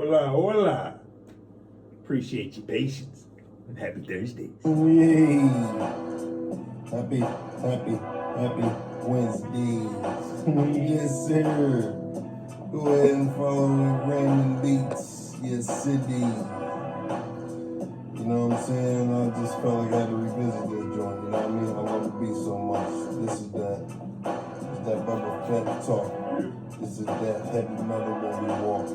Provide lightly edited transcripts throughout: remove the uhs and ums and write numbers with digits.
Hola, hola. Appreciate your patience. And happy Thursdays. Yay. Happy Wednesdays. Yes, sir. Go ahead and follow Random Beats. Yes, City. You know what I'm saying? I just felt like I had to revisit this joint. You know what I mean? I love the beat so much. This is that. It's that Bubba Fett talk. This is that heavy metal when we walk.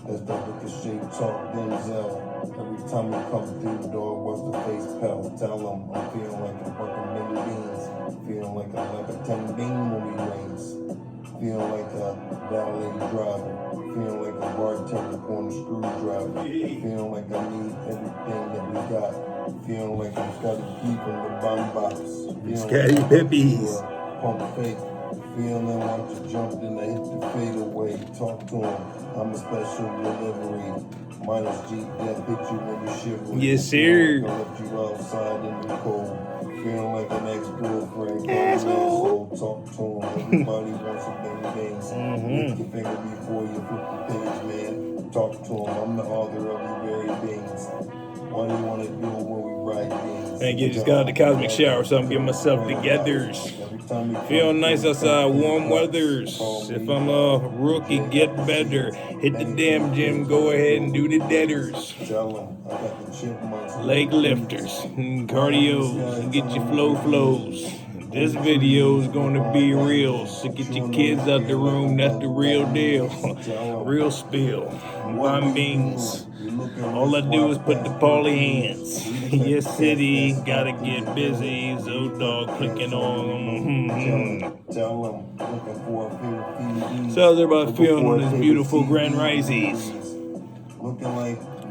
That's that ricochet talk, Denzel. Every time we come through the door, what's the face pal? Tell them I'm feeling like I'm working many beans. Feeling like I'm like a 10 bean when we rains. Feeling like a valet driver. Feeling like a bartender pouring a screwdriver. Feeling like I need everything that we got. Feeling like I'm Scotty P from the Bomb Box. Scotty like Pippies. Pump fake. Feeling like you jumped and I hit the fade away. Talk to him. I'm a special delivery. Minus G, that hit you when you shiver. Yes, sir. I left you outside in the cold. Feeling like an ex-girlfriend. Asshole. Talk to him. Everybody wants a bang bangs. Lift your finger before you flip the page, man. Talk to him. I'm the author of your very things. What do you want to do when we write things? Thank you. Just got out the cosmic shower, so I'm getting myself together. Feel nice outside, warm weathers. If I'm a rookie, get better. Hit the damn gym, go ahead and do the deaders. Leg lifters, cardio, get your flows. This video is gonna be real, so get your kids out the room, that's the real deal. Real spill, bomb beans. All I do is put the Pauly hands. Yes, city, gotta get busy. Zo-Dog clicking on. So how's everybody feeling on this beautiful Grand Rises?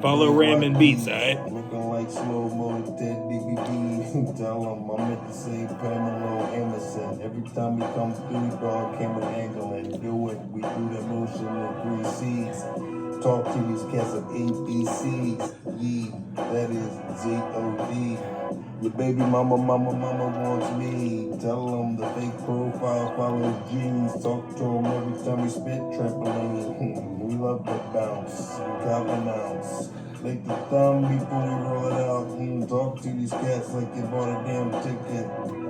Follow Raymond Beats, alright? Looking like slow-mo dead DVD. Tell them I'm at the same Pamela Emerson. Every time we come through, dog camera angle and do it. We do the motion in 3 C's. Talk to these cats of ABCs. Yeah, that is Z-O-D. Your baby mama wants me. Tell them the fake profile follows jeans. Talk to them every time we spit trampoline. We love to bounce, pronounce. Make the thumb before we roll it out. Talk to these cats like they bought a damn ticket. I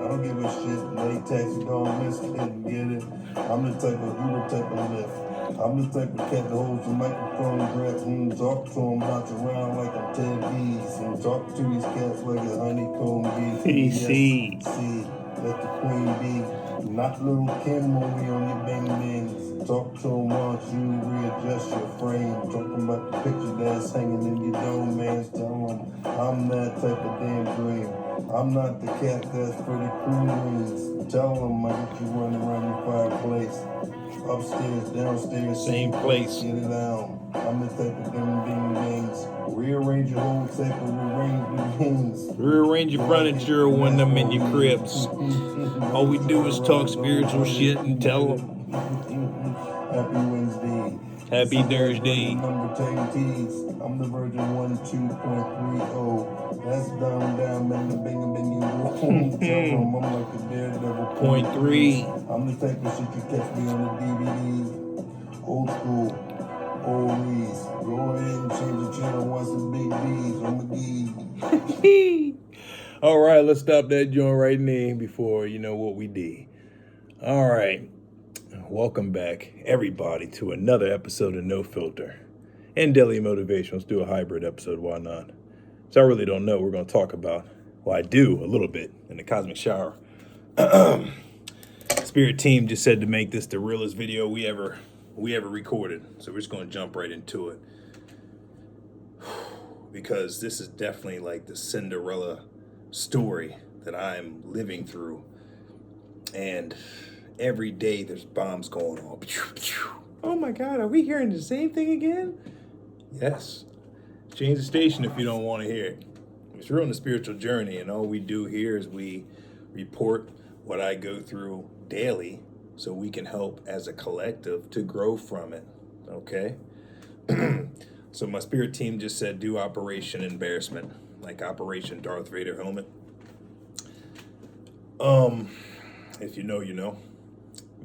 don't give a shit. Late taxi, don't miss it. Get it? I'm the type of Uber type of lift. I'm the type of cat that holds the microphone grip. Talk to them, bounce around like I'm Ted B's. Talk to these cats like a honeycomb bee. PC. See, let the queen be. Not little Kim when we on your bang bangs. Talk to them once you readjust your frame. Talking about the picture that's hanging in your dome, man. Tell them I'm that type of damn dream. I'm not the cat that's for the cruise. Tell them I get you running around your fireplace. Upstairs, downstairs, same place. Get it down. I'm the type of ding bangs. Rearrange your whole type of rearrange things. Rearrange your furniture when them in your cribs. All we do is talk spiritual shit and tell them. Happy Wednesday. Happy Thursday. Number 10 T's. I'm the version 12.30. That's down, man. The bing. I'm like the daredevil. 0.3. I'm the type of shit you catch me on the DVD. Old school. Always. Go ahead and change the channel. Want some big D's. I'm a D. All right, let's stop that joint right now before you know what we did. All right. Welcome back, everybody, to another episode of No Filter and Daily Motivation. Let's do a hybrid episode. Why not? So I really don't know what we're going to talk about. Well, I do a little bit in the cosmic shower. Spirit team just said to make this the realest video we ever recorded. So we're just going to jump right into it. Because this is definitely like the Cinderella story that I'm living through. And every day there's bombs going off. Oh my God, are we hearing the same thing again? Yes. Change the station if you don't want to hear it. We're on a spiritual journey, and all we do here is we report what I go through daily so we can help as a collective to grow from it. Okay? So my spirit team just said do Operation Embarrassment, like Operation Darth Vader helmet. If you know, you know.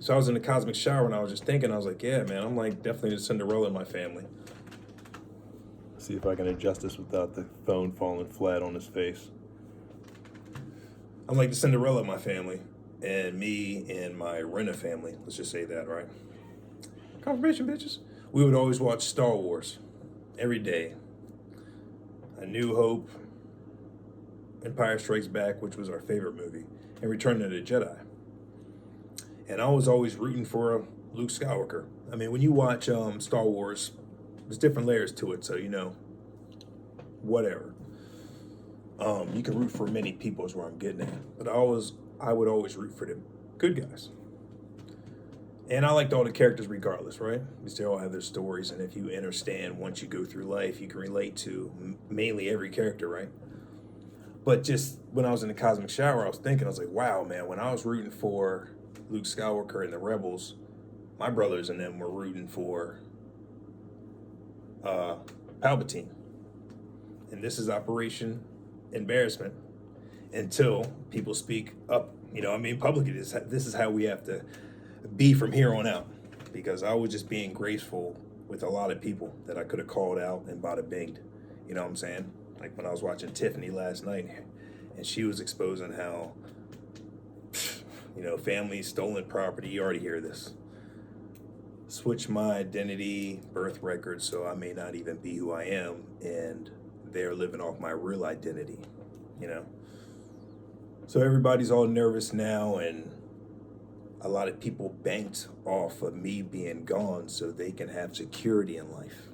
So I was in the cosmic shower and I was just thinking, I was like, yeah, man, I'm like definitely the Cinderella in my family. See if I can adjust this without the phone falling flat on his face. I'm like the Cinderella of my family, and me and my Renna family, let's just say that, right? Confirmation, bitches. We would always watch Star Wars every day. A New Hope, Empire Strikes Back, which was our favorite movie, and Return of the Jedi. And I was always rooting for Luke Skywalker. I mean, when you watch Star Wars, there's different layers to it, so whatever. You can root for many people is where I'm getting at, but I would always root for the good guys. And I liked all the characters regardless, right? Because they all have their stories, and if you understand once you go through life, you can relate to mainly every character, right? But just when I was in the cosmic shower, I was like, wow, man, when I was rooting for Luke Skywalker and the Rebels, my brothers and them were rooting for Palpatine. And this is Operation Embarrassment until people speak up, publicly. This is how we have to be from here on out, because I was just being graceful with a lot of people that I could have called out and bada binged. You know what I'm saying? Like when I was watching Tiffany last night, and she was exposing how, family stolen property. You already hear this. Switch my identity, birth record, so I may not even be who I am, and they're living off my real identity, So everybody's all nervous now, and a lot of people banked off of me being gone so they can have security in life.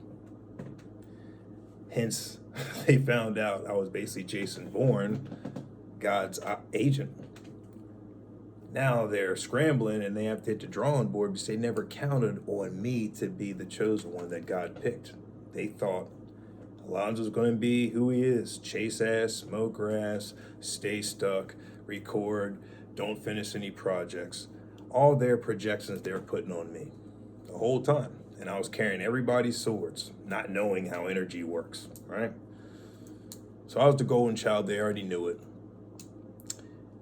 Hence, they found out I was basically Jason Bourne, God's agent. Now they're scrambling and they have to hit the drawing board because they never counted on me to be the chosen one that God picked. They thought Alonzo's going to be who he is. Chase ass, smoke grass, stay stuck, record, don't finish any projects. All their projections they were putting on me the whole time. And I was carrying everybody's swords, not knowing how energy works, right? So I was the golden child. They already knew it.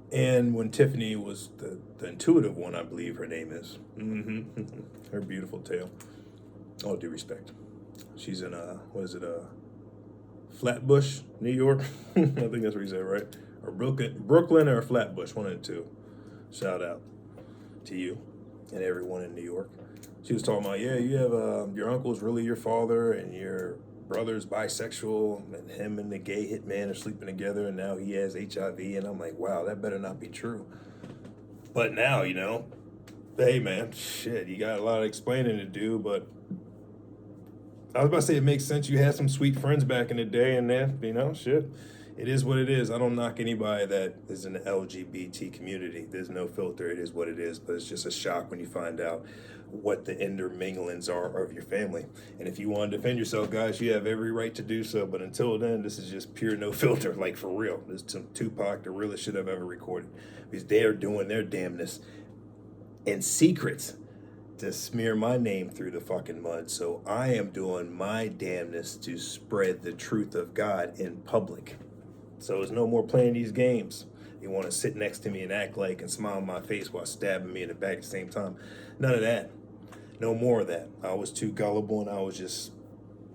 And when Tiffany was the intuitive one, I believe her name is, her beautiful tail, all due respect. She's in, Flatbush, New York? I think that's where you said, right? Or Brooklyn or Flatbush, one of the two. Shout out to you and everyone in New York. She was talking about, you have, your uncle's really your father, and your brother's bisexual, and him and the gay hitman are sleeping together, and now he has HIV, and I'm like, wow, that better not be true. But now, hey man, shit, you got a lot of explaining to do, but I was about to say it makes sense. You had some sweet friends back in the day, and then, shit, it is what it is. I don't knock anybody that is in the LGBT community. There's no filter. It is what it is, but it's just a shock when you find out what the interminglings are of your family. And if you want to defend yourself, guys, you have every right to do so. But until then, this is just pure no filter, like for real. This is some Tupac, the realest shit I've ever recorded. Because they are doing their damnness in secret to smear my name through the fucking mud. So I am doing my damnness to spread the truth of God in public. So there's no more playing these games. You want to sit next to me and act like and smile in my face while stabbing me in the back at the same time. None of that. No more of that. I was too gullible, and I was just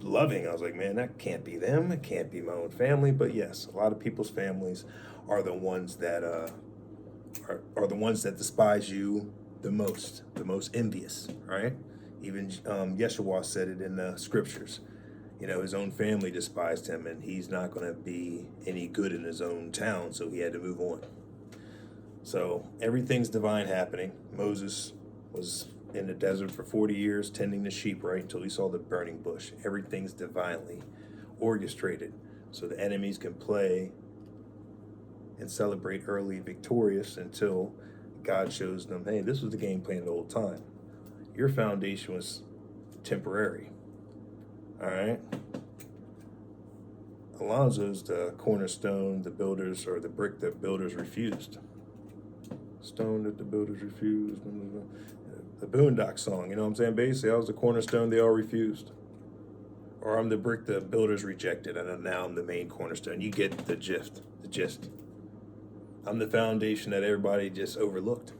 loving. I was like, man, that can't be them. It can't be my own family. But yes, a lot of people's families are the ones that are the ones that despise you the most envious, right? Even Yeshua said it in the scriptures. His own family despised him, and he's not going to be any good in his own town, so he had to move on. So everything's divine happening. Moses was in the desert for 40 years tending the sheep, right, until he saw the burning bush. Everything's divinely orchestrated so the enemies can play and celebrate early victorious until God shows them, hey, this was the game plan the whole time. Your foundation was temporary. All right? Alonzo's the cornerstone, the builders, or the brick that builders refused. Stone that the builders refused. The Boondock song, you know what I'm saying? Basically, I was the cornerstone they all refused. Or I'm the brick the builders rejected, and now I'm the main cornerstone. You get the gist. I'm the foundation that everybody just overlooked.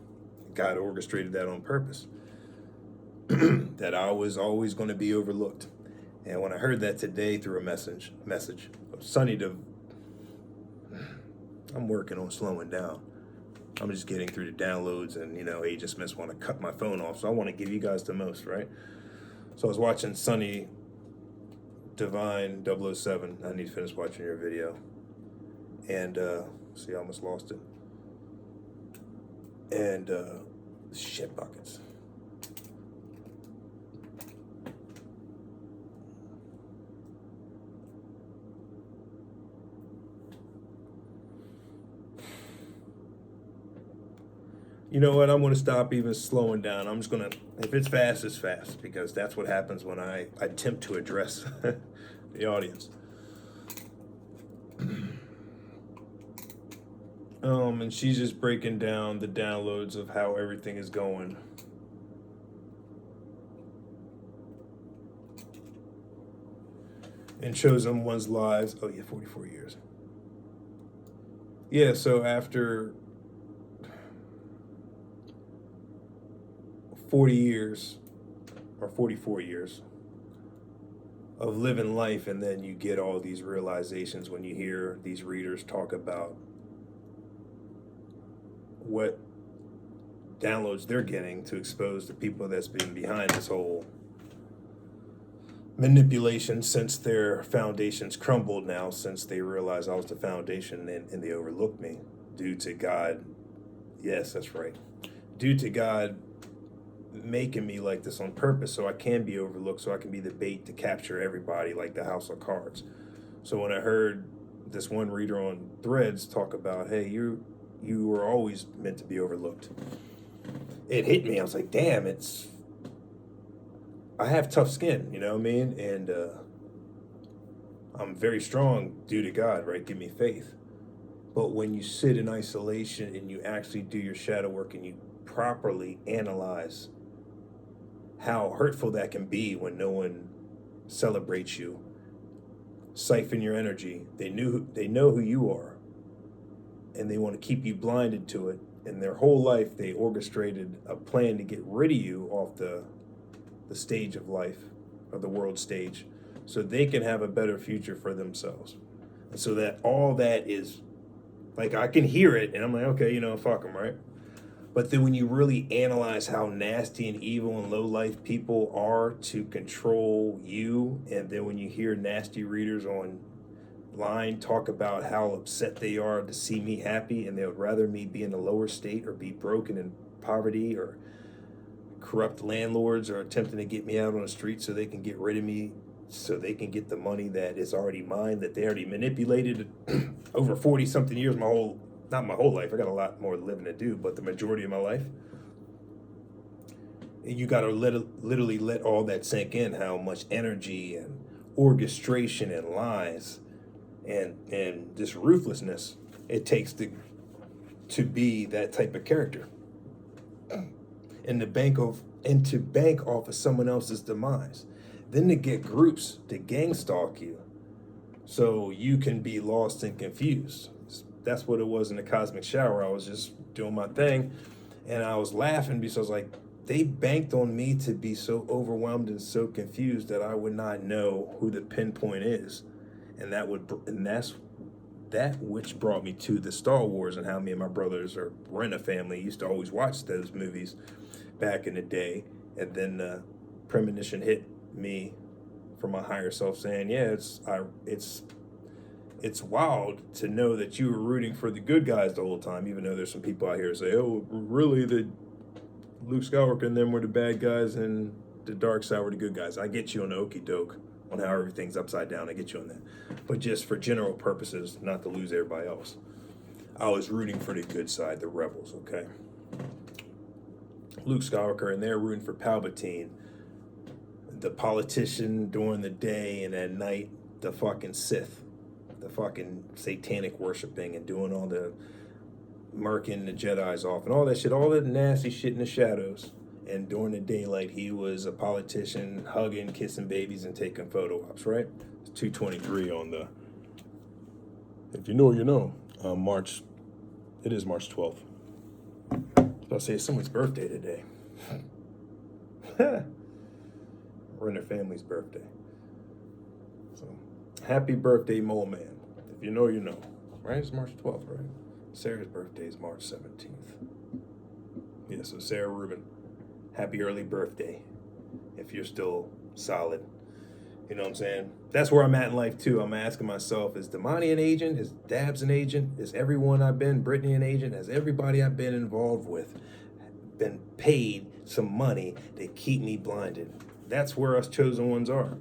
God orchestrated that on purpose. That I was always going to be overlooked. And when I heard that today through a message, Sonny, I'm working on slowing down. I'm just getting through the downloads, and Agent Smiths want to cut my phone off, so I want to give you guys the most, right? So I was watching Sonny Divine 007. I need to finish watching your video. And see, I almost lost it. And shit buckets. You know what? I'm going to stop even slowing down. I'm just going to, if it's fast, it's fast, because that's what happens when I attempt to address the audience. And she's just breaking down the downloads of how everything is going. And shows them one's lives. Oh yeah, 44 years. Yeah, so after 40 years or 44 years of living life, and then you get all these realizations when you hear these readers talk about what downloads they're getting to expose the people that's been behind this whole manipulation since their foundations crumbled now, since they realized I was the foundation, and they overlooked me due to God. Yes, that's right. Due to God making me like this on purpose, so I can be overlooked, so I can be the bait to capture everybody like the house of cards. So when I heard this one reader on Threads talk about, hey, you were always meant to be overlooked, it hit me. I was like, damn, I have tough skin, you know what I mean? And I'm very strong due to God, right? Give me faith. But when you sit in isolation and you actually do your shadow work and you properly analyze how hurtful that can be when no one celebrates you, siphon your energy, they know who you are, and they want to keep you blinded to it. And their whole life, they orchestrated a plan to get rid of you off the stage of life, or the world stage, so they can have a better future for themselves. And so that all that is, like, I can hear it, and I'm like, okay, fuck them, right? But then when you really analyze how nasty and evil and low life people are to control you, and then when you hear nasty readers online talk about how upset they are to see me happy, and they would rather me be in a lower state or be broken in poverty, or corrupt landlords are attempting to get me out on the street so they can get rid of me, so they can get the money that is already mine, that they already manipulated over 40 something years, not my whole life, I got a lot more living to do, but the majority of my life. And you got to literally let all that sink in, how much energy and orchestration and lies and this ruthlessness it takes to be that type of character, and to bank off of someone else's demise, then to get groups to gang stalk you so you can be lost and confused. That's what it was in the cosmic shower. I was just doing my thing, and I was laughing because I was like, they banked on me to be so overwhelmed and so confused that I would not know who the pinpoint is, and that's that which brought me to the Star Wars, and how me and my brothers were in a family used to always watch those movies back in the day. And then premonition hit me from my higher self saying, yeah, it's wild to know that you were rooting for the good guys the whole time, even though there's some people out here who say, oh, really, the Luke Skywalker and them were the bad guys and the dark side were the good guys. I get you on the okie doke on how everything's upside down. I get you on that. But just for general purposes, not to lose everybody else, I was rooting for the good side, the rebels, okay? Luke Skywalker, and they're rooting for Palpatine, the politician during the day, and at night, the fucking Sith, the fucking satanic worshiping and doing all the murking the Jedis off and all that shit, all that nasty shit in the shadows. And during the daylight, he was a politician, hugging, kissing babies, and taking photo ops, right? It's 223 on the, if you know, you know, it is March 12th. I was about to say it's someone's birthday today. Or in their family's birthday. So, happy birthday, Mole Man. If you know, you know. Right? It's March 12th, right? Sarah's birthday is March 17th. Yeah, so Sarah Rubin, happy early birthday. If you're still solid. You know what I'm saying? That's where I'm at in life too. I'm asking myself, is Damani an agent? Is Dabs an agent? Is everyone I've been, Brittany an agent? Has everybody I've been involved with been paid some money to keep me blinded? That's where us chosen ones are.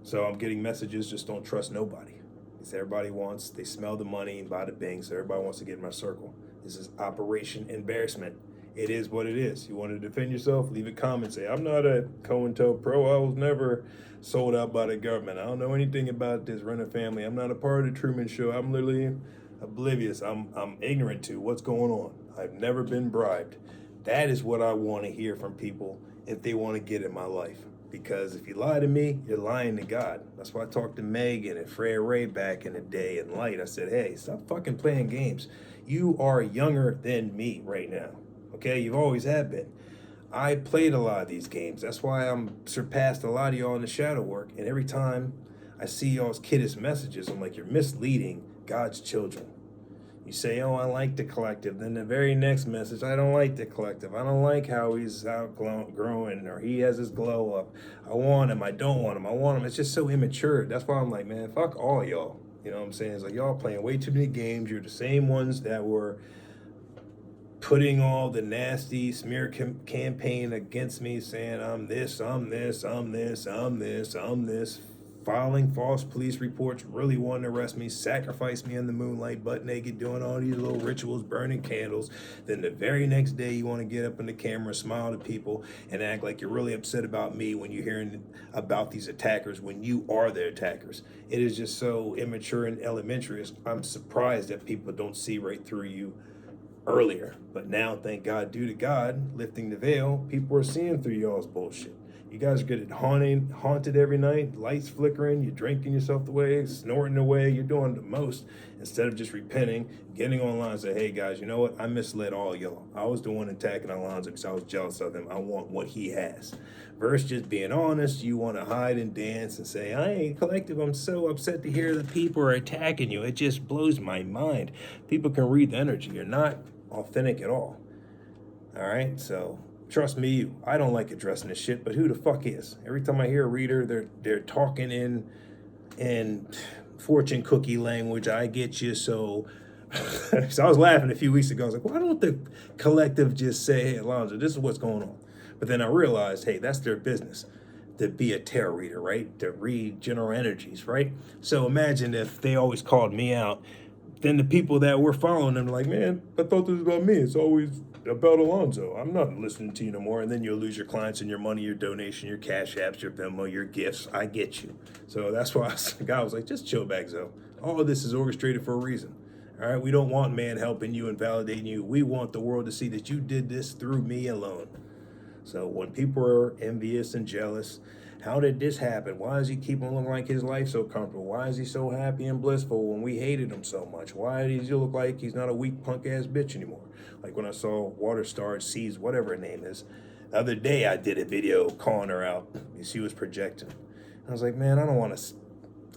So I'm getting messages, just don't trust nobody. Because everybody wants, they smell the money and bada bing, so everybody wants to get in my circle. This is Operation Embarrassment. It is what it is. You want to defend yourself? Leave a comment. Say, I'm not a COINTELPRO. I was never sold out by the government. I don't know anything about this Renner family. I'm not a part of the Truman Show. I'm literally oblivious. I'm ignorant to what's going on. I've never been bribed. That is what I want to hear from people if they want to get in my life. Because if you lie to me, you're lying to God. That's why I talked to Megan and Freya Ray back in the day in Light. I said, hey, stop fucking playing games. You are younger than me right now. Okay, you've always have been. I played a lot of these games. That's why I'm surpassed a lot of y'all in the shadow work. And every time I see y'all's kiddish messages, I'm like, you're misleading God's children. You say, oh, I like the collective. Then the very next message, I don't like the collective. I don't like how he's outgrowing or he has his glow up. I want him. I don't want him. I want him. It's just so immature. That's why I'm like, man, fuck all y'all. You know what I'm saying? It's like y'all playing way too many games. You're the same ones that were putting all the nasty smear campaign against me, saying I'm this, I'm this, I'm this, I'm this, I'm this, filing false police reports, really wanting to arrest me, sacrifice me in the moonlight, butt naked, doing all these little rituals, burning candles. Then the very next day you want to get up in the camera, smile to people, and act like you're really upset about me when you're hearing about these attackers, when you are the attackers. It is just so immature and elementary. I'm surprised that people don't see right through you earlier. But now, thank God, due to God lifting the veil, people are seeing through y'all's bullshit. You guys are good at haunted every night, lights flickering, you're drinking yourself away, snorting away, you're doing the most instead of just repenting, getting online and say, hey guys, you know what? I misled all y'all. I was the one attacking Alonzo because I was jealous of him. I want what he has. Versus just being honest, you want to hide and dance and say, I ain't collective. I'm so upset to hear that people are attacking you. It just blows my mind. People can read the energy. You're not authentic at all. All right, so trust me, I don't like addressing this shit, but who the fuck is? Every time I hear a reader, they're talking in fortune cookie language. I get you. So so I was laughing a few weeks ago. I was like, why don't the collective just say, hey, Alonzo, this is what's going on? But then I realized, hey, that's their business, to be a tarot reader, right? To read general energies, right? So imagine if they always called me out, then the people that were following them are like, man, I thought this was about me. It's always about Alonzo. I'm not listening to you no more. And then you'll lose your clients and your money, your donation, your cash apps, your Venmo, your gifts. I get you. So that's why I was like, just chill back, Zoe. All of this is orchestrated for a reason. All right, we don't want man helping you and validating you. We want the world to see that you did this through me alone. So when people are envious and jealous, how did this happen? Why does he keep on looking like his life so comfortable? Why is he so happy and blissful when we hated him so much? Why does he look like he's not a weak punk ass bitch anymore? Like when I saw Waterstar Seas, whatever her name is, the other day I did a video calling her out. She was projecting. I was like, man, I don't want to.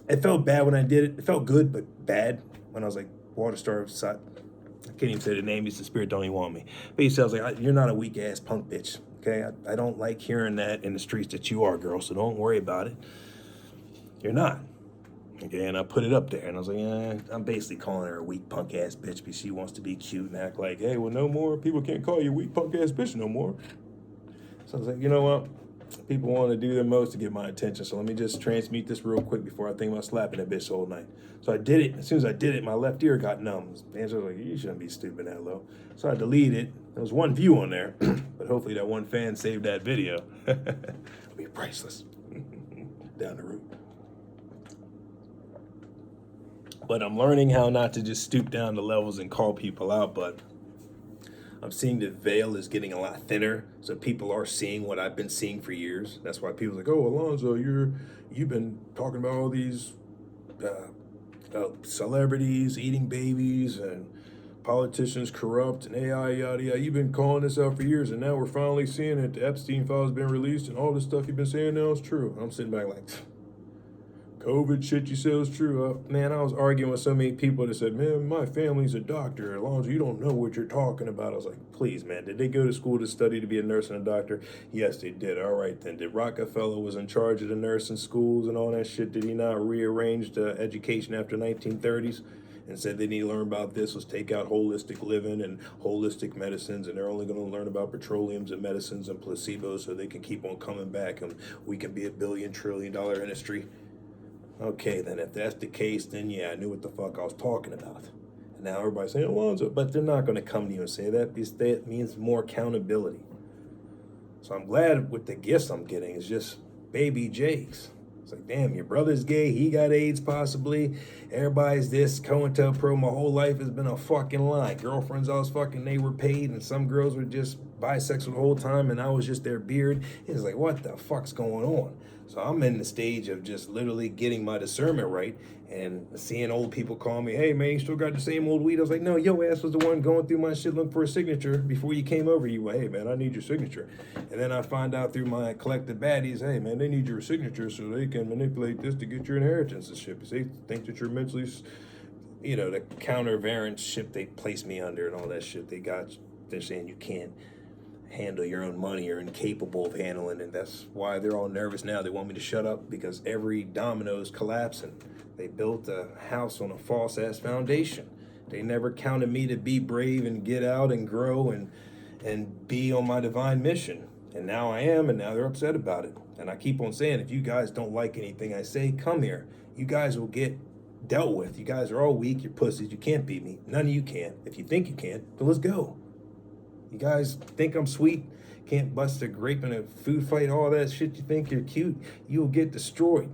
It felt bad when I did it. It felt good, but bad when I was like, Waterstar, I can't even say the name. He's the spirit, don't even want me. But he says, like, you're not a weak ass punk bitch. Okay, I don't like hearing that in the streets that you are, girl, so don't worry about it. You're not. Okay, and I put it up there, and I was like, I'm basically calling her a weak punk ass bitch because she wants to be cute and act like, hey, well, no more. People can't call you a weak punk ass bitch no more. So I was like, you know what? People want to do their most to get my attention, so let me just transmute this real quick before I think about slapping that bitch all night. So I did it. As soon as I did it, my left ear got numb. Angela was like, you shouldn't be stupid that low. So I deleted it. There was one view on there, but hopefully that one fan saved that video. It'll be priceless down the road. But I'm learning how not to just stoop down the levels and call people out, but I'm seeing the veil is getting a lot thinner, so people are seeing what I've been seeing for years. That's why people are like, oh, Alonzo, you've been talking about all these celebrities eating babies and politicians corrupt and AI, yada, yada. You've been calling this out for years, and now we're finally seeing it. The Epstein files been released, and all this stuff you've been saying now is true. I'm sitting back like, COVID shit you said is true. Man, I was arguing with so many people that said, man, my family's a doctor. As long as you don't know what you're talking about. I was like, please, man, did they go to school to study to be a nurse and a doctor? Yes, they did. All right, then. Did Rockefeller was in charge of the nursing schools and all that shit? Did he not rearrange the education after 1930s? And said they need to learn about this, let's take out holistic living and holistic medicines, and they're only going to learn about petroleums and medicines and placebos so they can keep on coming back and we can be a $1 trillion industry. Okay, then if that's the case, then yeah, I knew what the fuck I was talking about. And now everybody's saying, Alonzo, but they're not going to come to you and say that because that means more accountability. So I'm glad with the gifts I'm getting, it's just baby Jakes. It's like, damn, your brother's gay, he got AIDS possibly, everybody's this, COINTELPRO, my whole life has been a fucking lie. Girlfriends I was fucking, they were paid, and some girls were just bisexual the whole time, and I was just their beard. It's like, what the fuck's going on? So I'm in the stage of just literally getting my discernment right and seeing old people call me, hey man, you still got the same old weed? I was like, no, your ass was the one going through my shit looking for a signature before you came over. You went, hey man, I need your signature. And then I find out through my collective baddies, hey man, they need your signature so they can manipulate this to get your inheritance and shit. Because they think that you're mentally, you know, the countervariant ship they place me under and all that shit they're saying you can't handle your own money, you're incapable of handling, and that's why they're all nervous now. They want me to shut up because every domino is collapsing. They built a house on a false ass foundation. They never counted me to be brave and get out and grow and be on my divine mission. And now I am, and now they're upset about it. And I keep on saying, if you guys don't like anything I say, come here. You guys will get dealt with. You guys are all weak, you're pussies, you can't beat me. None of you can. If you think you can, then let's go. You guys think I'm sweet, can't bust a grape in a food fight, all that shit, you think you're cute, you'll get destroyed.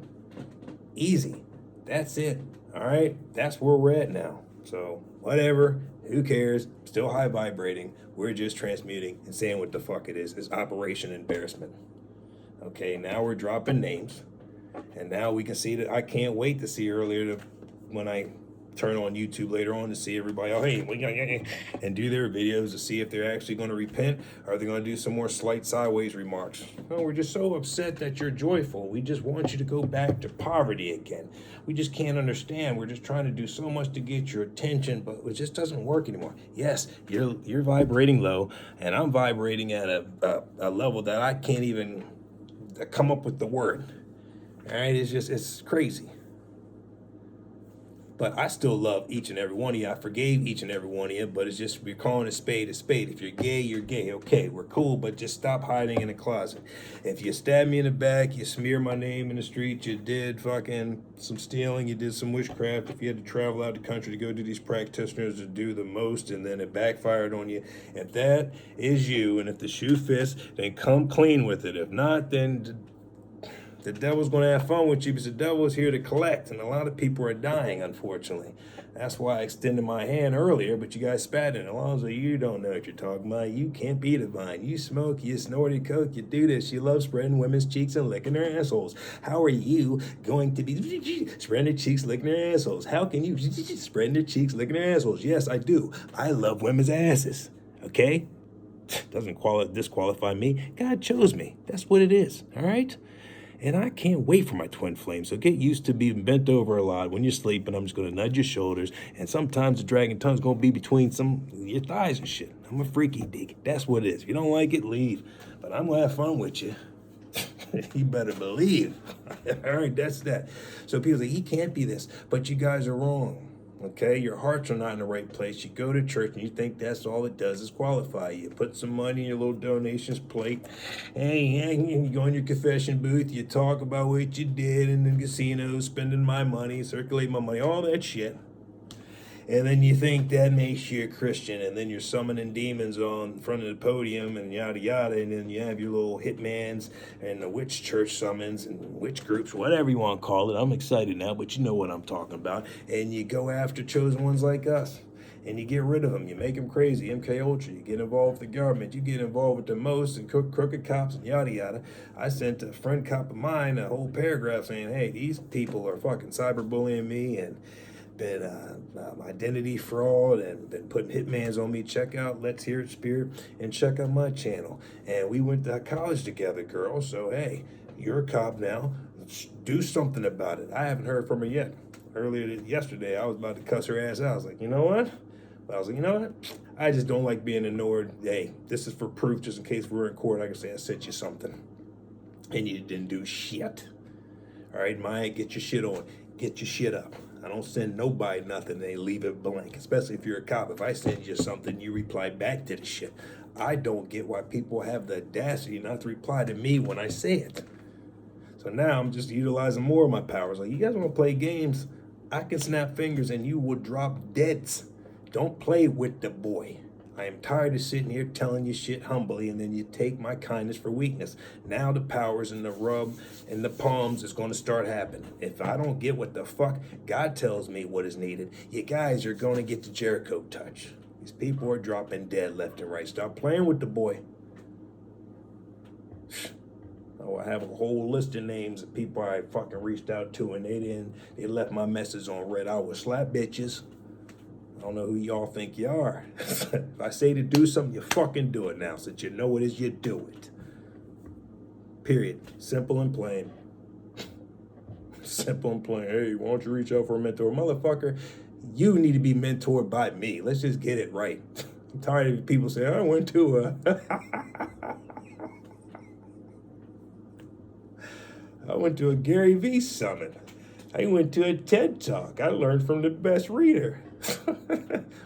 Easy. That's it. All right? That's where we're at now. So, whatever. Who cares? Still high vibrating. We're just transmuting and saying what the fuck it is. It's Operation Embarrassment. Okay, now we're dropping names. And now we can see that I can't wait to see earlier when I turn on YouTube later on to see everybody, oh, hey, and do their videos to see if they're actually going to repent or are they going to do some more slight sideways remarks. Oh, we're just so upset that you're joyful. We just want you to go back to poverty again. We just can't understand. We're just trying to do so much to get your attention, but it just doesn't work anymore. Yes, you're vibrating low, and I'm vibrating at a level that I can't even come up with the word. All right, it's crazy. But I still love each and every one of you. I forgave each and every one of you, but it's just, we're calling a spade a spade. If you're gay, you're gay. Okay, we're cool, but just stop hiding in a closet. If you stab me in the back, you smear my name in the street, you did fucking some stealing, you did some witchcraft, if you had to travel out the country to go to these practitioners to do the most, and then it backfired on you, if that is you, and if the shoe fits, then come clean with it. If not, then the devil's going to have fun with you because the devil is here to collect, and a lot of people are dying, unfortunately. That's why I extended my hand earlier, but you guys spat in it. Alonzo, you don't know what you're talking about. You can't be divine. You smoke, you snorted coke, you do this. You love spreading women's cheeks and licking their assholes. How are you going to be spreading their cheeks, licking their assholes? How can you spread their cheeks, licking their assholes? Yes, I do. I love women's asses, okay? Doesn't disqualify me. God chose me. That's what it is, all right? And I can't wait for my twin flame. So get used to being bent over a lot. When you're sleeping, I'm just going to nudge your shoulders. And sometimes the dragon tongue's going to be between your thighs and shit. I'm a freaky dig. That's what it is. If you don't like it, leave. But I'm going to have fun with you. You better believe. All right, that's that. So people say, he can't be this. But you guys are wrong. Okay, your hearts are not in the right place. You go to church and you think that's all it does is qualify you. Put some money in your little donations plate. Hey, you go in your confession booth. You talk about what you did in the casino, spending my money, circulate my money, all that shit. And then you think that makes you a Christian, and then you're summoning demons on front of the podium and yada yada, and then you have your little hitmans and the witch church summons and witch groups, whatever you want to call it. I'm excited now, but you know what I'm talking about. And you go after chosen ones like us, and you get rid of them. You make them crazy, MK Ultra. You get involved with the government. You get involved with the most and crooked cops and yada yada. I sent a friend cop of mine a whole paragraph saying, hey, these people are fucking cyberbullying me and been identity fraud and been putting hitmans on me. Check out Let's Hear It Spirit and check out my channel. And we went to college together, girl. So, hey, you're a cop now. do something about it. I haven't heard from her yet. Yesterday, I was about to cuss her ass out. I was like, you know what? I just don't like being ignored. Hey, this is for proof, just in case we're in court. I can say I sent you something, and you didn't do shit. All right, Maya, get your shit on. Get your shit up. I don't send nobody nothing. They leave it blank, especially if you're a cop. If I send you something, you reply back to the shit. I don't get why people have the audacity not to reply to me when I say it. So now I'm just utilizing more of my powers. Like, you guys want to play games? I can snap fingers and you will drop deads. Don't play with the boy. I am tired of sitting here telling you shit humbly, and then you take my kindness for weakness. Now the powers and the rub and the palms is going to start happening. If I don't get what the fuck God tells me what is needed, you guys are going to get the Jericho touch. These people are dropping dead left and right. Stop playing with the boy. Oh, I have a whole list of names of people I fucking reached out to, and they left my message on red. I will slap bitches. I don't know who y'all think you are. If I say to do something, you fucking do it now. Since you know it is, you do it. Period. Simple and plain. Simple and plain. Hey, why don't you reach out for a mentor? Motherfucker, you need to be mentored by me. Let's just get it right. I'm tired of people saying, I went to a Gary Vee summit. I went to a TED Talk. I learned from the best reader.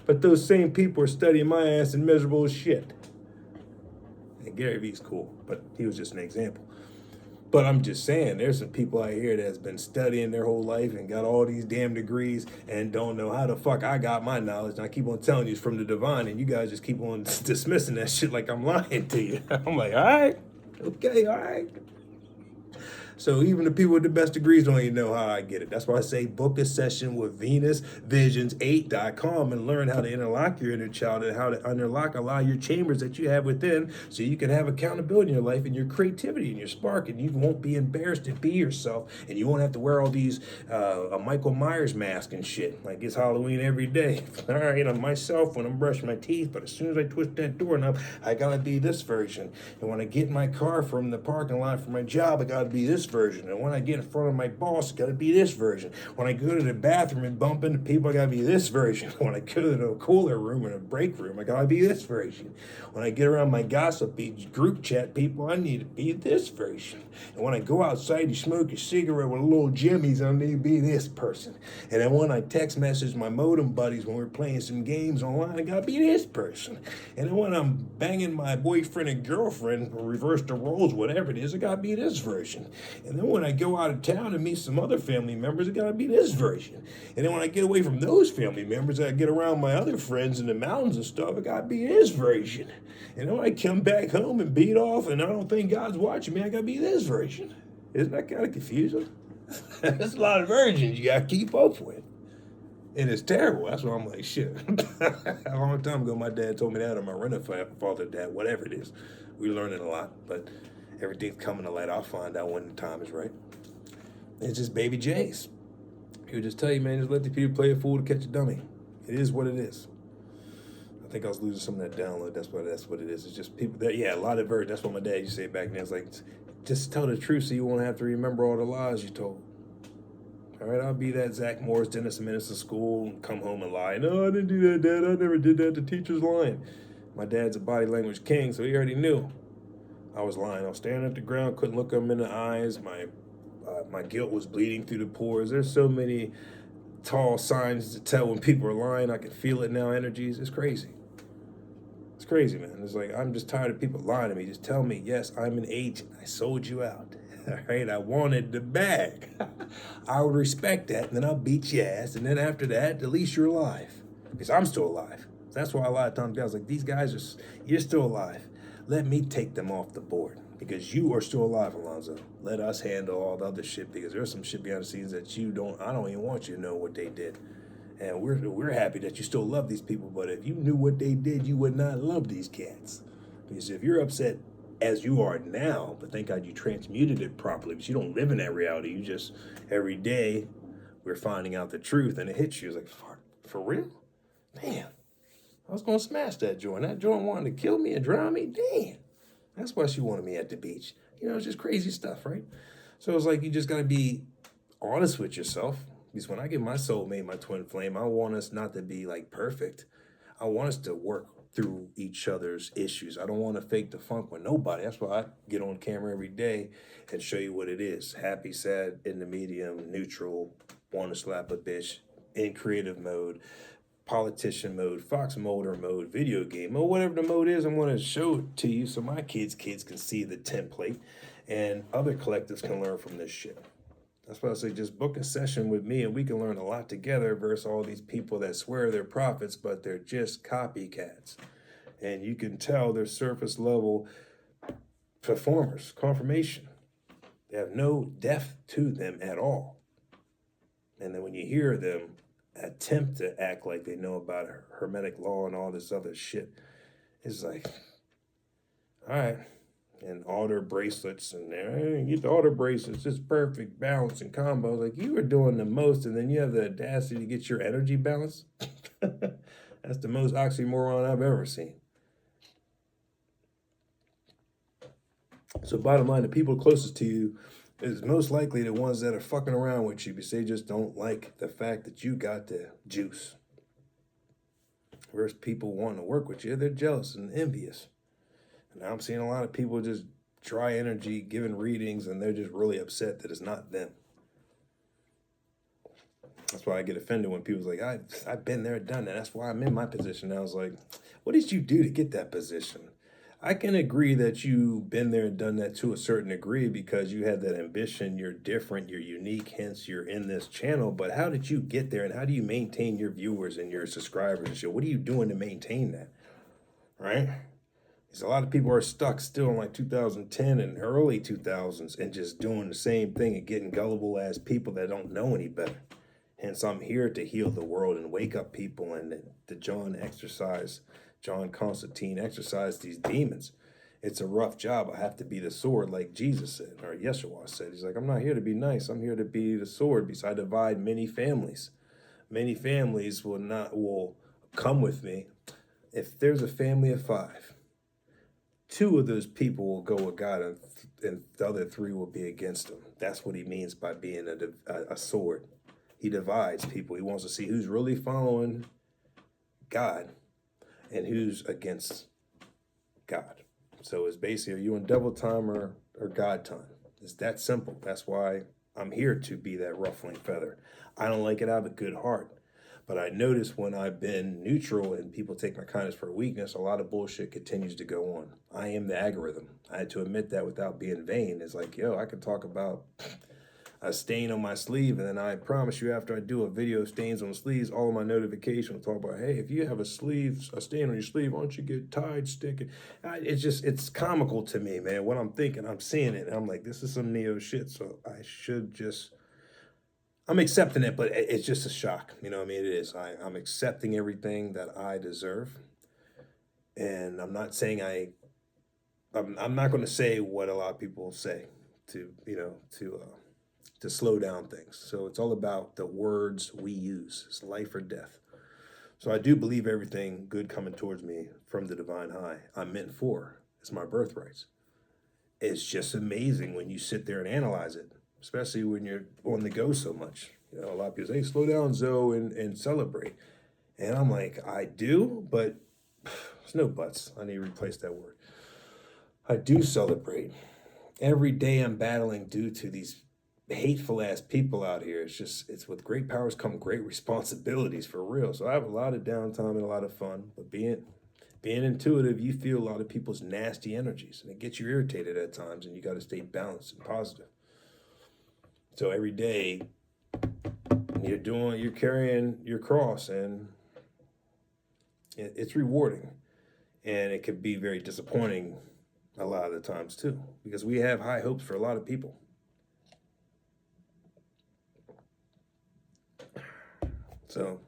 But those same people are studying my ass and miserable as shit. And Gary Vee's cool, but he was just an example. But I'm just saying, there's some people out here that's been studying their whole life and got all these damn degrees and don't know how the fuck I got my knowledge. And I keep on telling you it's from the divine, and you guys just keep on dismissing that shit like I'm lying to you. I'm like, all right, okay, all right. So even the people with the best degrees don't even know how I get it. That's why I say book a session with VenusVisions8.com and learn how to interlock your inner child and how to unlock a lot of your chambers that you have within, so you can have accountability in your life and your creativity and your spark, and you won't be embarrassed to be yourself, and you won't have to wear all these a Michael Myers mask and shit. Like, it's Halloween every day. All right, I'm myself when I'm brushing my teeth, but as soon as I twist that doorknob, I gotta be this version. And when I get in my car from the parking lot for my job, I gotta be this version. And when I get in front of my boss, I gotta be this version. When I go to the bathroom and bump into people, I gotta be this version. When I go to the cooler room or a break room, I gotta be this version. When I get around my gossipy group chat people, I need to be this version. And when I go outside to smoke a cigarette with a little Jimmy's, I need to be this person. And then when I text message my modem buddies when we're playing some games online, I gotta be this person. And then when I'm banging my boyfriend and girlfriend, or reverse the roles, whatever it is, I gotta be this version. And then when I go out of town and meet some other family members, I gotta be this version. And then when I get away from those family members, I get around my other friends in the mountains and stuff, I gotta be this version. And then when I come back home and beat off and I don't think God's watching me, I gotta be this version. Isn't that kind of confusing? That's a lot of versions you gotta keep up with. And it's terrible. That's why I'm like, shit. A long time ago, my dad told me that, or my father, dad, whatever it is. We're learning a lot, but everything's coming to light. I'll find out when the time is right. It's just baby J's. He would just tell you, man, just let the people play a fool to catch a dummy. It is what it is. I think I was losing some of that download. That's what it is. It's just people that, yeah, a lot of versions. That's what my dad used to say back then. It's like, just tell the truth so you won't have to remember all the lies you told. All right, I'll be that Zach Morris, Dennis Menace in school, and come home and lie. No, I didn't do that, Dad. I never did that. The teacher's lying. My dad's a body language king, so he already knew I was lying. I was staring at the ground, couldn't look him in the eyes. My guilt was bleeding through the pores. There's so many tall signs to tell when people are lying. I can feel it now, energies. It's crazy. It's crazy, man. It's like, I'm just tired of people lying to me. Just tell me, yes, I'm an agent. I sold you out. All right, I wanted the bag. I would respect that, and then I'll beat your ass, and then after that, at least you're alive. Because I'm still alive. That's why a lot of times guys like, these guys you're still alive. Let me take them off the board. Because you are still alive, Alonzo. Let us handle all the other shit, because there's some shit behind the scenes that I don't even want you to know what they did. And we're happy that you still love these people, but if you knew what they did, you would not love these cats. Because if you're upset as you are now, but thank God you transmuted it properly, but you don't live in that reality. You just, every day, we're finding out the truth, and it hits you. It's like, fuck, for real? Damn. I was going to smash that joint. That joint wanted to kill me and drown me? Damn. That's why she wanted me at the beach. You know, it's just crazy stuff, right? So it's like you just gotta be honest with yourself. Because when I get my soulmate, my twin flame, I want us not to be like perfect. I want us to work through each other's issues. I don't want to fake the funk with nobody. That's why I get on camera every day and show you what it is. Happy, sad, in the medium, neutral, want to slap a bitch, in creative mode, politician mode, Fox Mulder mode, video game mode, whatever the mode is, I'm going to show it to you so my kids can see the template and other collectives can learn from this shit. That's why I say just book a session with me and we can learn a lot together versus all these people that swear they're prophets, but they're just copycats. And you can tell they're surface level performers, confirmation. They have no depth to them at all. And then when you hear them attempt to act like they know about Hermetic law and all this other shit, it's like, all right. And all their bracelets and hey, get all their bracelets, it's perfect balance and combos. Like you were doing the most, and then you have the audacity to get your energy balance. That's the most oxymoron I've ever seen. So bottom line, the people closest to you is most likely the ones that are fucking around with you because they just don't like the fact that you got the juice. Versus people wanting to work with you, they're jealous and envious. And I'm seeing a lot of people just dry energy, giving readings, and they're just really upset that it's not them. That's why I get offended when people's like, I've been there, done that. That's why I'm in my position. And I was like, what did you do to get that position? I can agree that you've been there and done that to a certain degree because you had that ambition, you're different, you're unique, hence you're in this channel. But how did you get there and how do you maintain your viewers and your subscribers and shit? What are you doing to maintain that? Right? Because a lot of people are stuck still in like 2010 and early 2000s and just doing the same thing and getting gullible ass people that don't know any better. Hence, I'm here to heal the world and wake up people and the John Constantine exercise these demons. It's a rough job. I have to be the sword like Jesus said, or Yeshua said. He's like, I'm not here to be nice. I'm here to be the sword because I divide many families. Many families will come with me. If there's a family of 5, 2 of those people will go with God and the other 3 will be against him. That's what he means by being a sword. He divides people. He wants to see who's really following God and who's against God. So it's basically, are you in devil time or God time? It's that simple. That's why I'm here to be that ruffling feather. I don't like it out of a good heart. But I notice when I've been neutral and people take my kindness for weakness, a lot of bullshit continues to go on. I am the algorithm. I had to admit that without being vain. It's like, yo, I could talk about a stain on my sleeve, and then I promise you after I do a video of stains on the sleeves, all of my notifications will talk about, hey, if you have a stain on your sleeve, why don't you get Tide sticking? It's comical to me, man. What I'm thinking, I'm seeing it, and I'm like, this is some neo shit, so I should just... I'm accepting it, but it's just a shock. You know what I mean? It is. I'm accepting everything that I deserve. And I'm not saying I'm not going to say what a lot of people say to slow down things. So it's all about the words we use. It's life or death. So I do believe everything good coming towards me from the divine high I'm meant for. It's my birthrights. It's just amazing when you sit there and analyze it. Especially when you're on the go so much. You know, a lot of people say, hey, slow down, Zoe, and celebrate. And I'm like, I do, but there's no buts. I need to replace that word. I do celebrate. Every day I'm battling due to these hateful ass people out here. It's with great powers come great responsibilities for real. So I have a lot of downtime and a lot of fun, but being intuitive, you feel a lot of people's nasty energies and it gets you irritated at times and you got to stay balanced and positive. So every day you're carrying your cross and it's rewarding and it could be very disappointing a lot of the times too, because we have high hopes for a lot of people. So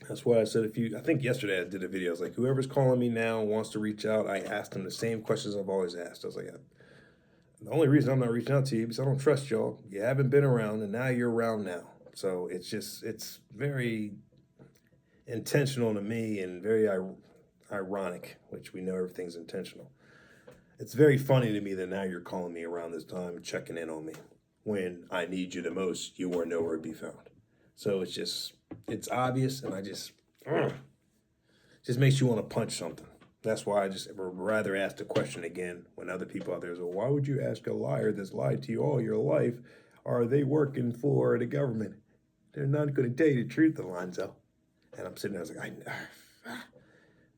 that's why I said I think yesterday I did a video. I was like, whoever's calling me now wants to reach out. I asked them the same questions I've always asked. I was like, the only reason I'm not reaching out to you is because I don't trust y'all. You haven't been around, and now you're around now. So it's very intentional to me and very ironic, which we know everything's intentional. It's very funny to me that now you're calling me around this time and checking in on me. When I need you the most, you are nowhere to be found. So it's obvious, and just makes you want to punch something. That's why I just would rather ask the question again when other people out there say, why would you ask a liar that's lied to you all your life? Are they working for the government? They're not going to tell you the truth, Alonzo. And I'm sitting there, I was like,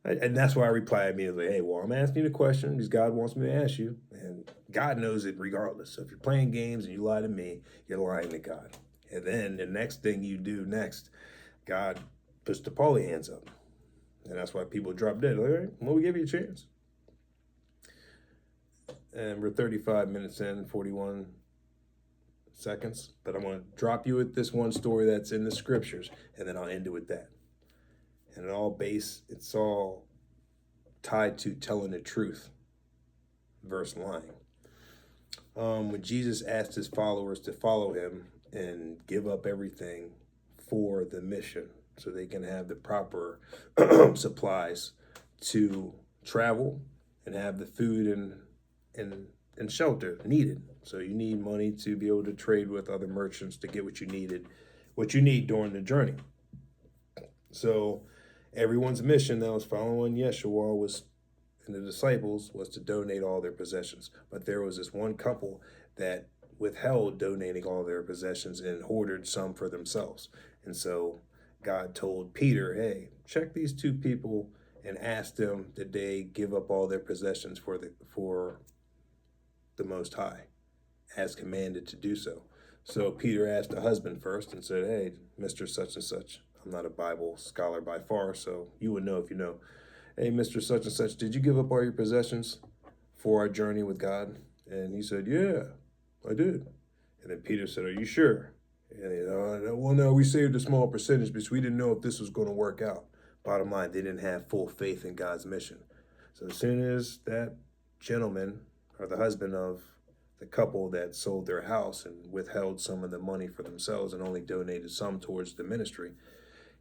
and that's why I reply immediately, hey, well, I'm asking you the question because God wants me to ask you. And God knows it regardless. So if you're playing games and you lie to me, you're lying to God. And then the next thing you do next, God puts the Paulie hands up. And that's why people drop dead. Like, all right, well, we give you a chance. And we're 35 minutes in, 41 seconds. But I'm going to drop you with this one story that's in the scriptures, and then I'll end it with that. And it's all tied to telling the truth versus lying. When Jesus asked his followers to follow him and give up everything for the mission, so they can have the proper supplies to travel and have the food and shelter needed. So you need money to be able to trade with other merchants to get what you need during the journey. So everyone's mission that was following Yeshua and the disciples was to donate all their possessions. But there was this one couple that withheld donating all their possessions and hoarded some for themselves. And so God told Peter, hey, check these two people and ask them did they give up all their possessions for the Most High, as commanded to do so. So Peter asked the husband first and said, hey, Mr. Such and Such, I'm not a Bible scholar by far, so you would know if you know. Hey, Mr. Such and Such, did you give up all your possessions for our journey with God? And he said, yeah, I did. And then Peter said, are you sure? And well, no, we saved a small percentage because we didn't know if this was going to work out. Bottom line, they didn't have full faith in God's mission. So as soon as that gentleman, or the husband of the couple that sold their house and withheld some of the money for themselves and only donated some towards the ministry,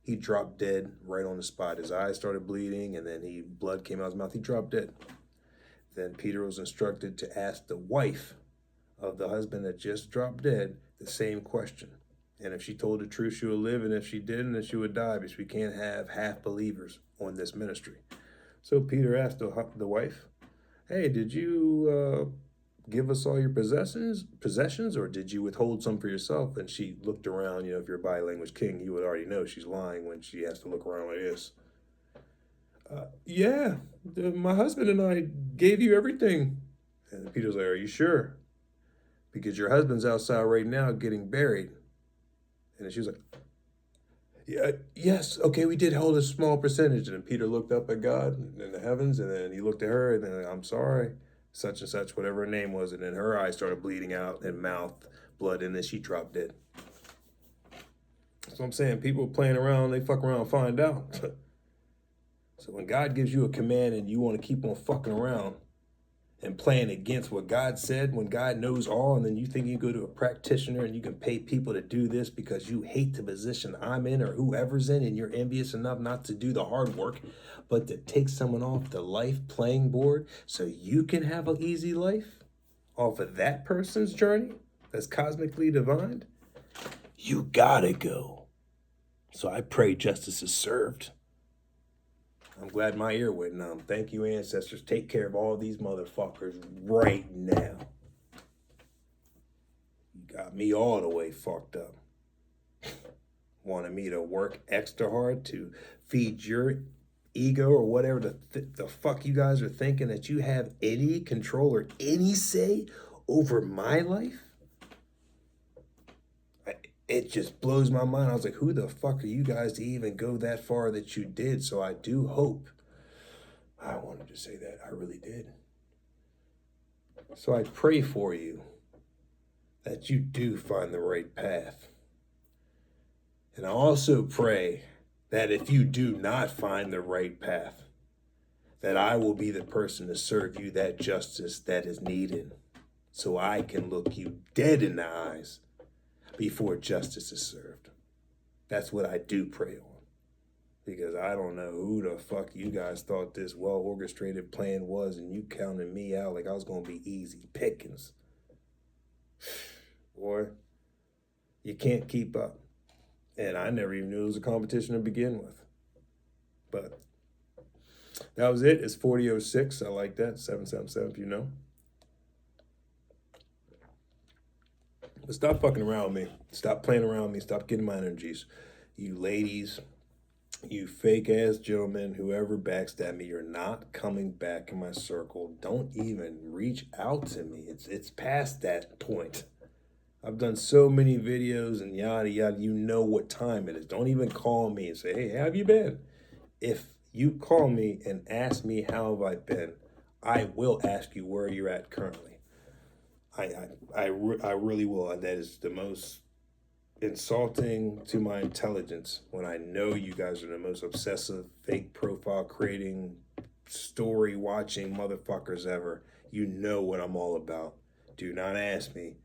he dropped dead right on the spot. His eyes started bleeding, and then blood came out of his mouth. He dropped dead. Then Peter was instructed to ask the wife of the husband that just dropped dead the same question. And if she told the truth, she would live, and if she didn't, then she would die, because we can't have half believers on this ministry. So Peter asked the wife, hey, did you give us all your possessions, or did you withhold some for yourself? And she looked around. If you're a body-language king, you would already know she's lying when she has to look around like this. Yeah, my husband and I gave you everything. And Peter's like, are you sure? Because your husband's outside right now getting buried. And she was like, yeah, yes, okay, we did hold a small percentage. And then Peter looked up at God in the heavens, and then he looked at her, and then, I'm sorry, such and such, whatever her name was. And then her eyes started bleeding out and mouth blood, and then she dropped dead. So I'm saying, people playing around, they fuck around and find out. So when God gives you a command and you want to keep on fucking around and playing against what God said, when God knows all, and then you think you go to a practitioner and you can pay people to do this because you hate the position I'm in or whoever's in, and you're envious enough not to do the hard work, but to take someone off the life playing board so you can have an easy life off of that person's journey that's cosmically divine, you gotta go. So I pray justice is served. I'm glad my ear went numb. Thank you, ancestors. Take care of all these motherfuckers right now. You got me all the way fucked up. Wanted me to work extra hard to feed your ego or whatever the fuck you guys are thinking, that you have any control or any say over my life? It just blows my mind. I was like, who the fuck are you guys to even go that far that you did? So I do hope. I wanted to say that. I really did. So I pray for you that you do find the right path. And I also pray that if you do not find the right path, that I will be the person to serve you that justice that is needed, so I can look you dead in the eyes before justice is served. That's what I do pray on. Because I don't know who the fuck you guys thought this well-orchestrated plan was, and you counted me out like I was going to be easy pickings. Boy, you can't keep up. And I never even knew it was a competition to begin with. But that was it. It's 40:06. I like that. 777 if you know. But stop fucking around with me. Stop playing around with me. Stop getting my energies. You ladies, you fake ass gentlemen, whoever backstab me, you're not coming back in my circle. Don't even reach out to me. It's past that point. I've done so many videos and yada yada. You know what time it is. Don't even call me and say, hey, how have you been? If you call me and ask me how have I been, I will ask you where you're at currently. I really will. That is the most insulting to my intelligence when I know you guys are the most obsessive, fake profile creating, story watching motherfuckers ever. You know what I'm all about. Do not ask me,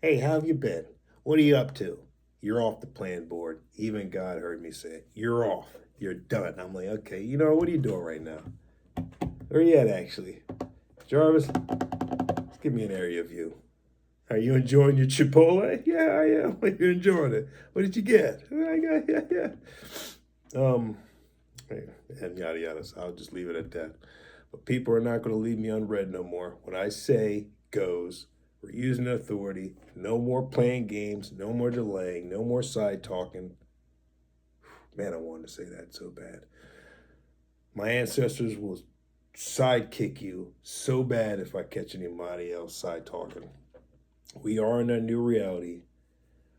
hey, how have you been? What are you up to? You're off the plan board. Even God heard me say it. You're off. You're done. I'm like, okay, what are you doing right now? Where are you at, actually? Jarvis, let's give me an area view. Are you enjoying your Chipotle? Yeah, I am. You're enjoying it. What did you get? Yeah. And yada yada. So I'll just leave it at that. But people are not going to leave me unread no more. What I say goes. We're using authority. No more playing games. No more delaying. No more side talking. Man, I wanted to say that so bad. My ancestors will sidekick you so bad if I catch anybody else side talking. We are in a new reality.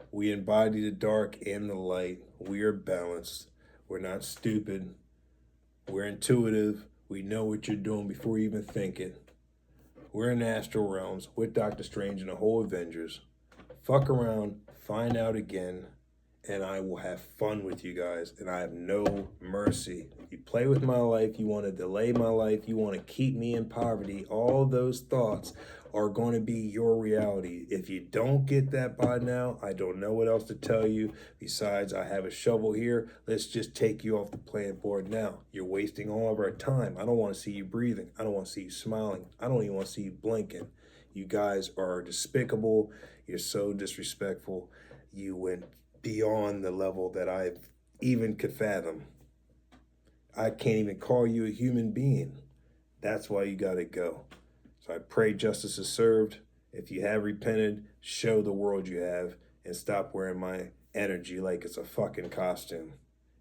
We embody the dark and the light. We are balanced. We're not stupid. We're intuitive. We know what you're doing before you even think it. We're in astral realms with Doctor Strange and the whole Avengers. Fuck around, find out again, and I will have fun with you guys, and I have no mercy. You play with my life, you want to delay my life, you want to keep me in poverty, all those thoughts are going to be your reality. If you don't get that by now, I don't know what else to tell you. Besides, I have a shovel here. Let's just take you off the playing board now. You're wasting all of our time. I don't want to see you breathing. I don't want to see you smiling. I don't even want to see you blinking. You guys are despicable. You're so disrespectful. You went beyond the level that I even could fathom. I can't even call you a human being. That's why you got to go. So I pray justice is served. If you have repented, show the world you have and stop wearing my energy like it's a fucking costume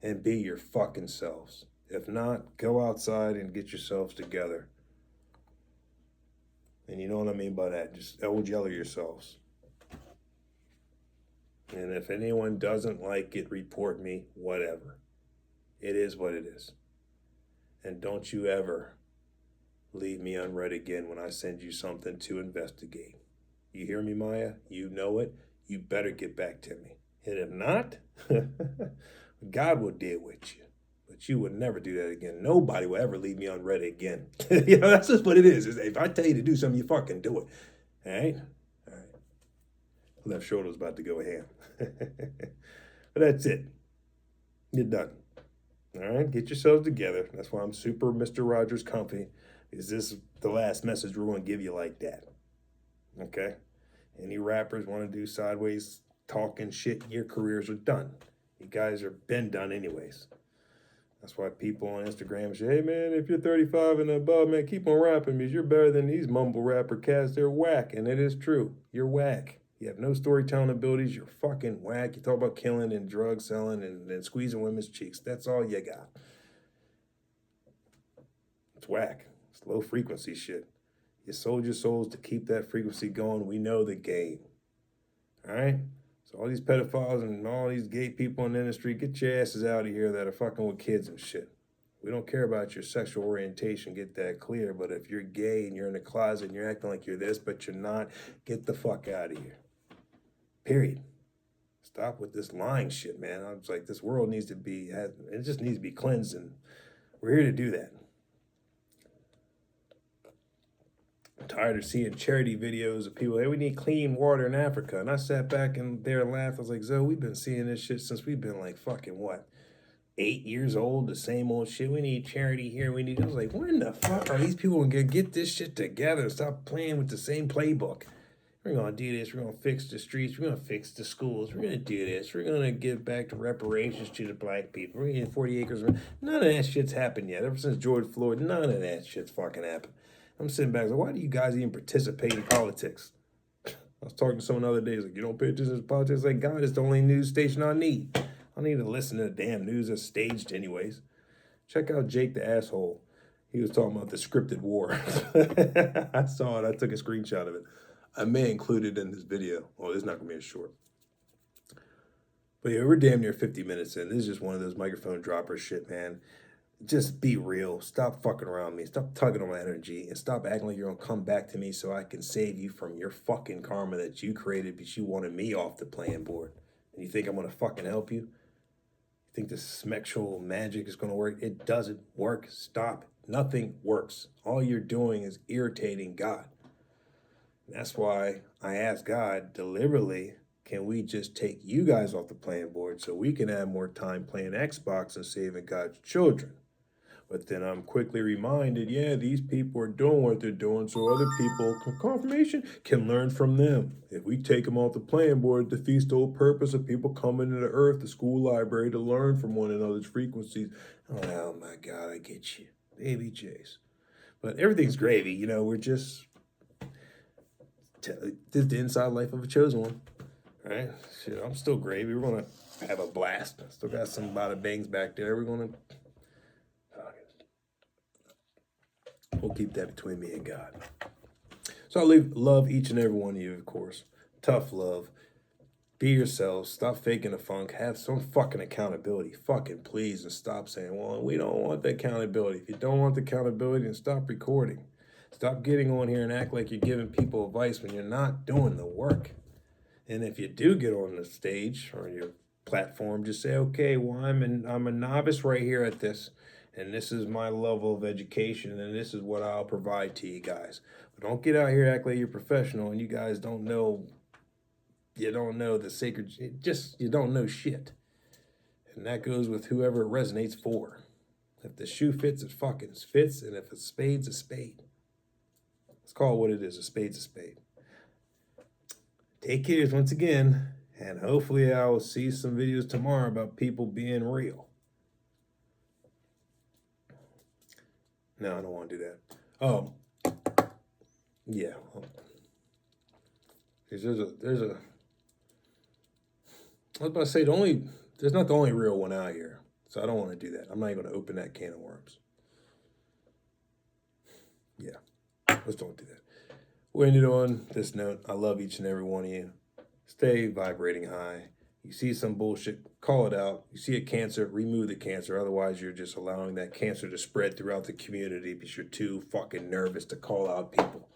and be your fucking selves. If not, go outside and get yourselves together. And you know what I mean by that. Just old yellow yourselves. And if anyone doesn't like it, report me, whatever. It is what it is. And don't you ever leave me unread again when I send you something to investigate. You hear me, Maya? You know it. You better get back to me. And if not, God will deal with you. But you would never do that again. Nobody will ever leave me unread again. That's just what it is. If I tell you to do something, you fucking do it. All right? All right. Left shoulder's about to go ham. But that's it. You're done. All right? Get yourselves together. That's why I'm super Mr. Rogers comfy. Is this the last message we're going to give you like that? Okay? Any rappers want to do sideways talking shit, your careers are done. You guys are been done anyways. That's why people on Instagram say, hey man, if you're 35 and above, man, keep on rapping because you're better than these mumble rapper cats. They're whack. And it is true. You're whack. You have no storytelling abilities. You're fucking whack. You talk about killing and drug selling and squeezing women's cheeks. That's all you got. It's whack. It's low frequency shit. You sold your souls to keep that frequency going. We know the game. All right? So all these pedophiles and all these gay people in the industry, get your asses out of here that are fucking with kids and shit. We don't care about your sexual orientation, get that clear. But if you're gay and you're in the closet and you're acting like you're this, but you're not, get the fuck out of here. Period. Stop with this lying shit, man. I was like, this world needs to be, it just needs to be cleansed, and we're here to do that. I'm tired of seeing charity videos of people, hey, we need clean water in Africa. And I sat back and there and laughed. I was like, Zoe, we've been seeing this shit since we've been like fucking what? 8 years old, the same old shit. We need charity here. I was like, when the fuck are these people gonna get this shit together? Stop playing with the same playbook. We're gonna do this. We're gonna fix the streets. We're gonna fix the schools. We're gonna do this. We're gonna give back to reparations to the black people. We're gonna get 40 acres. None of that shit's happened yet. Ever since George Floyd, none of that shit's fucking happened. I'm sitting back like, why do you guys even participate in politics? I was talking to someone the other day. He's like, you don't pay attention to politics? Like, God, it's the only news station I need. I don't need to listen to the damn news that's staged anyways. Check out Jake the Asshole. He was talking about the scripted war. I saw it. I took a screenshot of it. I may include it in this video. Well, it's not going to be a short. But yeah, we're damn near 50 minutes in. This is just one of those microphone dropper shit, man. Just be real. Stop fucking around me. Stop tugging on my energy. And stop acting like you're going to come back to me so I can save you from your fucking karma that you created because you wanted me off the playing board. And you think I'm going to fucking help you? You think this sexual magic is going to work? It doesn't work. Stop. Nothing works. All you're doing is irritating God. And that's why I asked God deliberately, can we just take you guys off the playing board so we can have more time playing Xbox and saving God's children? But then I'm quickly reminded, yeah, these people are doing what they're doing so other people, confirmation, can learn from them. If we take them off the playing board, it defeats the whole purpose of people coming to the earth, the school library, to learn from one another's frequencies. Oh my God, I get you. Baby Jace. But everything's gravy, you know, we're just, this is the inside life of a chosen one. All right? Shit, I'm still gravy. We're going to have a blast. Still got some bada bangs back there. We're going to, we'll keep that between me and God. So I love each and every one of you, of course. Tough love. Be yourselves. Stop faking the funk. Have some fucking accountability. Fucking please, and stop saying, well, we don't want the accountability. If you don't want the accountability, then stop recording. Stop getting on here and act like you're giving people advice when you're not doing the work. And if you do get on the stage or your platform, just say, okay, well, I'm a novice right here at this. And this is my level of education, and this is what I'll provide to you guys. But don't get out here act like you're professional, and you guys don't know, you don't know the sacred, you don't know shit. And that goes with whoever it resonates for. If the shoe fits, it fucking fits, and if a spade's a spade. Let's call it what it is, a spade's a spade. Take care once again, and hopefully I will see some videos tomorrow about people being real. No, I don't want to do that. Oh, yeah. There's a. I was about to say there's not the only real one out here, so I don't want to do that. I'm not even going to open that can of worms. Yeah, let's don't do that. We'll end it on this note. I love each and every one of you. Stay vibrating high. You see some bullshit, call it out. You see a cancer, remove the cancer. Otherwise, you're just allowing that cancer to spread throughout the community because you're too fucking nervous to call out people.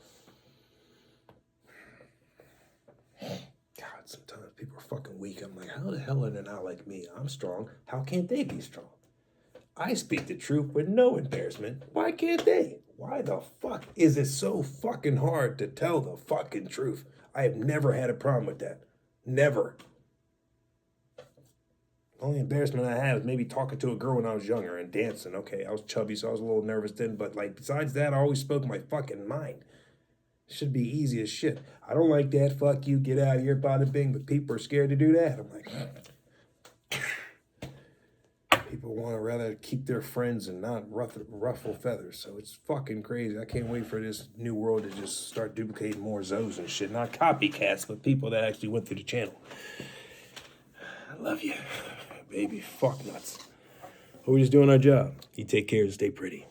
God, sometimes people are fucking weak. I'm like, how the hell are they not like me? I'm strong. How can't they be strong? I speak the truth with no embarrassment. Why can't they? Why the fuck is it so fucking hard to tell the fucking truth? I have never had a problem with that. Never. The only embarrassment I have is maybe talking to a girl when I was younger and dancing. Okay, I was chubby, so I was a little nervous then. But like besides that, I always spoke my fucking mind. It should be easy as shit. I don't like that. Fuck you. Get out of here, bada bing. But people are scared to do that. I'm like, people want to rather keep their friends and not ruffle feathers. So it's fucking crazy. I can't wait for this new world to just start duplicating more Zoes and shit. Not copycats, but people that actually went through the channel. I love you. Baby, fuck nuts. We're just doing our job. You take care and stay pretty.